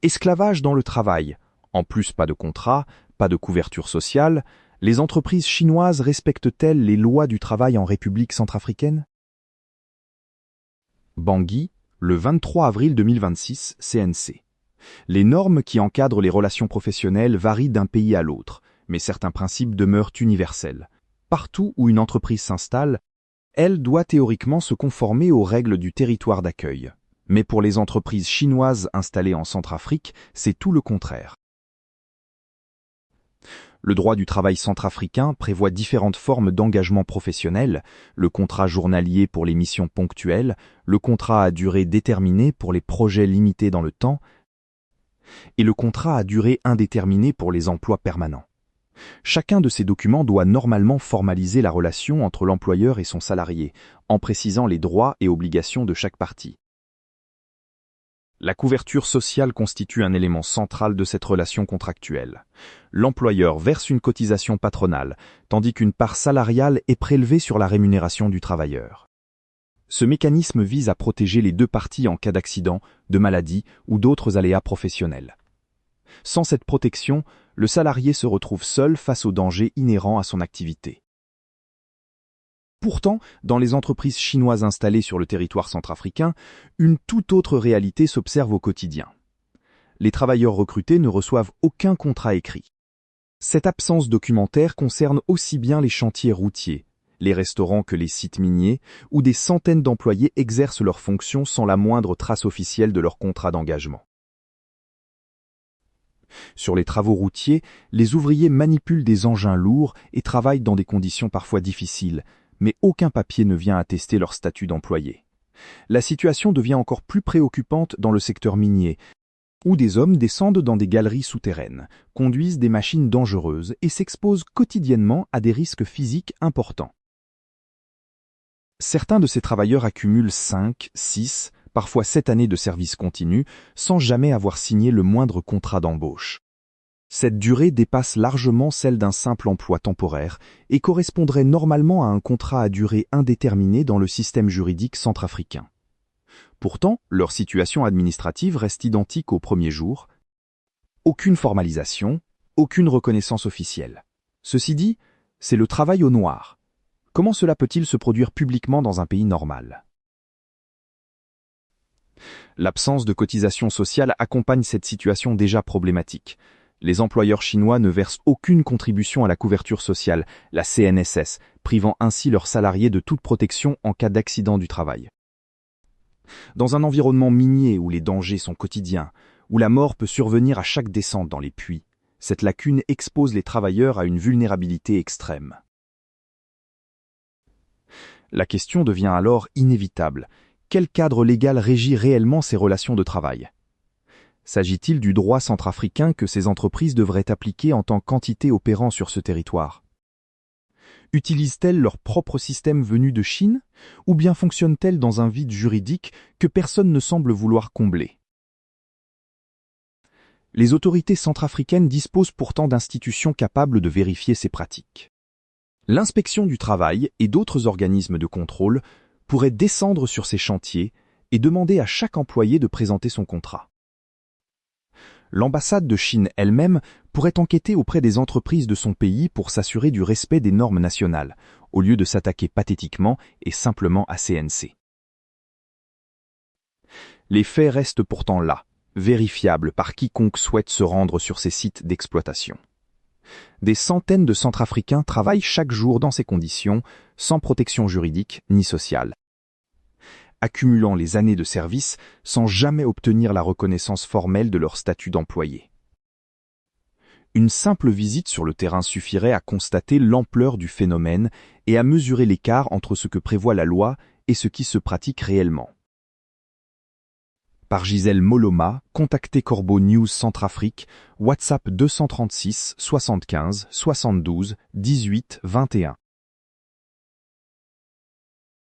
Esclavage dans le travail. En plus, pas de contrat, pas de couverture sociale. Les entreprises chinoises respectent-elles les lois du travail en République centrafricaine? Bangui, le 23 avril 2026, CNC. Les normes qui encadrent les relations professionnelles varient d'un pays à l'autre, mais certains principes demeurent universels. Partout où une entreprise s'installe, elle doit théoriquement se conformer aux règles du territoire d'accueil. Mais pour les entreprises chinoises installées en Centrafrique, c'est tout le contraire. Le droit du travail centrafricain prévoit différentes formes d'engagement professionnel, le contrat journalier pour les missions ponctuelles, le contrat à durée déterminée pour les projets limités dans le temps, et le contrat à durée indéterminée pour les emplois permanents. Chacun de ces documents doit normalement formaliser la relation entre l'employeur et son salarié, en précisant les droits et obligations de chaque partie. La couverture sociale constitue un élément central de cette relation contractuelle. L'employeur verse une cotisation patronale, tandis qu'une part salariale est prélevée sur la rémunération du travailleur. Ce mécanisme vise à protéger les deux parties en cas d'accident, de maladie ou d'autres aléas professionnels. Sans cette protection, le salarié se retrouve seul face aux dangers inhérents à son activité. Pourtant, dans les entreprises chinoises installées sur le territoire centrafricain, une toute autre réalité s'observe au quotidien. Les travailleurs recrutés ne reçoivent aucun contrat écrit. Cette absence documentaire concerne aussi bien les chantiers routiers, les restaurants que les sites miniers, où des centaines d'employés exercent leurs fonctions sans la moindre trace officielle de leur contrat d'engagement. Sur les travaux routiers, les ouvriers manipulent des engins lourds et travaillent dans des conditions parfois difficiles, mais aucun papier ne vient attester leur statut d'employé. La situation devient encore plus préoccupante dans le secteur minier, où des hommes descendent dans des galeries souterraines, conduisent des machines dangereuses et s'exposent quotidiennement à des risques physiques importants. Certains de ces travailleurs accumulent 5, 6, parfois 7 années de service continu, sans jamais avoir signé le moindre contrat d'embauche. Cette durée dépasse largement celle d'un simple emploi temporaire et correspondrait normalement à un contrat à durée indéterminée dans le système juridique centrafricain. Pourtant, leur situation administrative reste identique au premier jour. Aucune formalisation, aucune reconnaissance officielle. Ceci dit, c'est le travail au noir. Comment cela peut-il se produire publiquement dans un pays normal? L'absence de cotisation sociale accompagne cette situation déjà problématique. Les employeurs chinois ne versent aucune contribution à la couverture sociale, la CNSS, privant ainsi leurs salariés de toute protection en cas d'accident du travail. Dans un environnement minier où les dangers sont quotidiens, où la mort peut survenir à chaque descente dans les puits, cette lacune expose les travailleurs à une vulnérabilité extrême. La question devient alors inévitable. Quel cadre légal régit réellement ces relations de travail? S'agit-il du droit centrafricain que ces entreprises devraient appliquer en tant qu'entité opérant sur ce territoire? Utilisent-elles leur propre système venu de Chine, ou bien fonctionnent-elles dans un vide juridique que personne ne semble vouloir combler? Les autorités centrafricaines disposent pourtant d'institutions capables de vérifier ces pratiques. L'inspection du travail et d'autres organismes de contrôle pourraient descendre sur ces chantiers et demander à chaque employé de présenter son contrat. L'ambassade de Chine elle-même pourrait enquêter auprès des entreprises de son pays pour s'assurer du respect des normes nationales, au lieu de s'attaquer pathétiquement et simplement à CNC. Les faits restent pourtant là, vérifiables par quiconque souhaite se rendre sur ces sites d'exploitation. Des centaines de Centrafricains travaillent chaque jour dans ces conditions, sans protection juridique ni sociale, accumulant les années de service sans jamais obtenir la reconnaissance formelle de leur statut d'employé. Une simple visite sur le terrain suffirait à constater l'ampleur du phénomène et à mesurer l'écart entre ce que prévoit la loi et ce qui se pratique réellement. Par Gisèle Moloma, contactez Corbeau News Centrafrique, WhatsApp 236 75 72 18 21.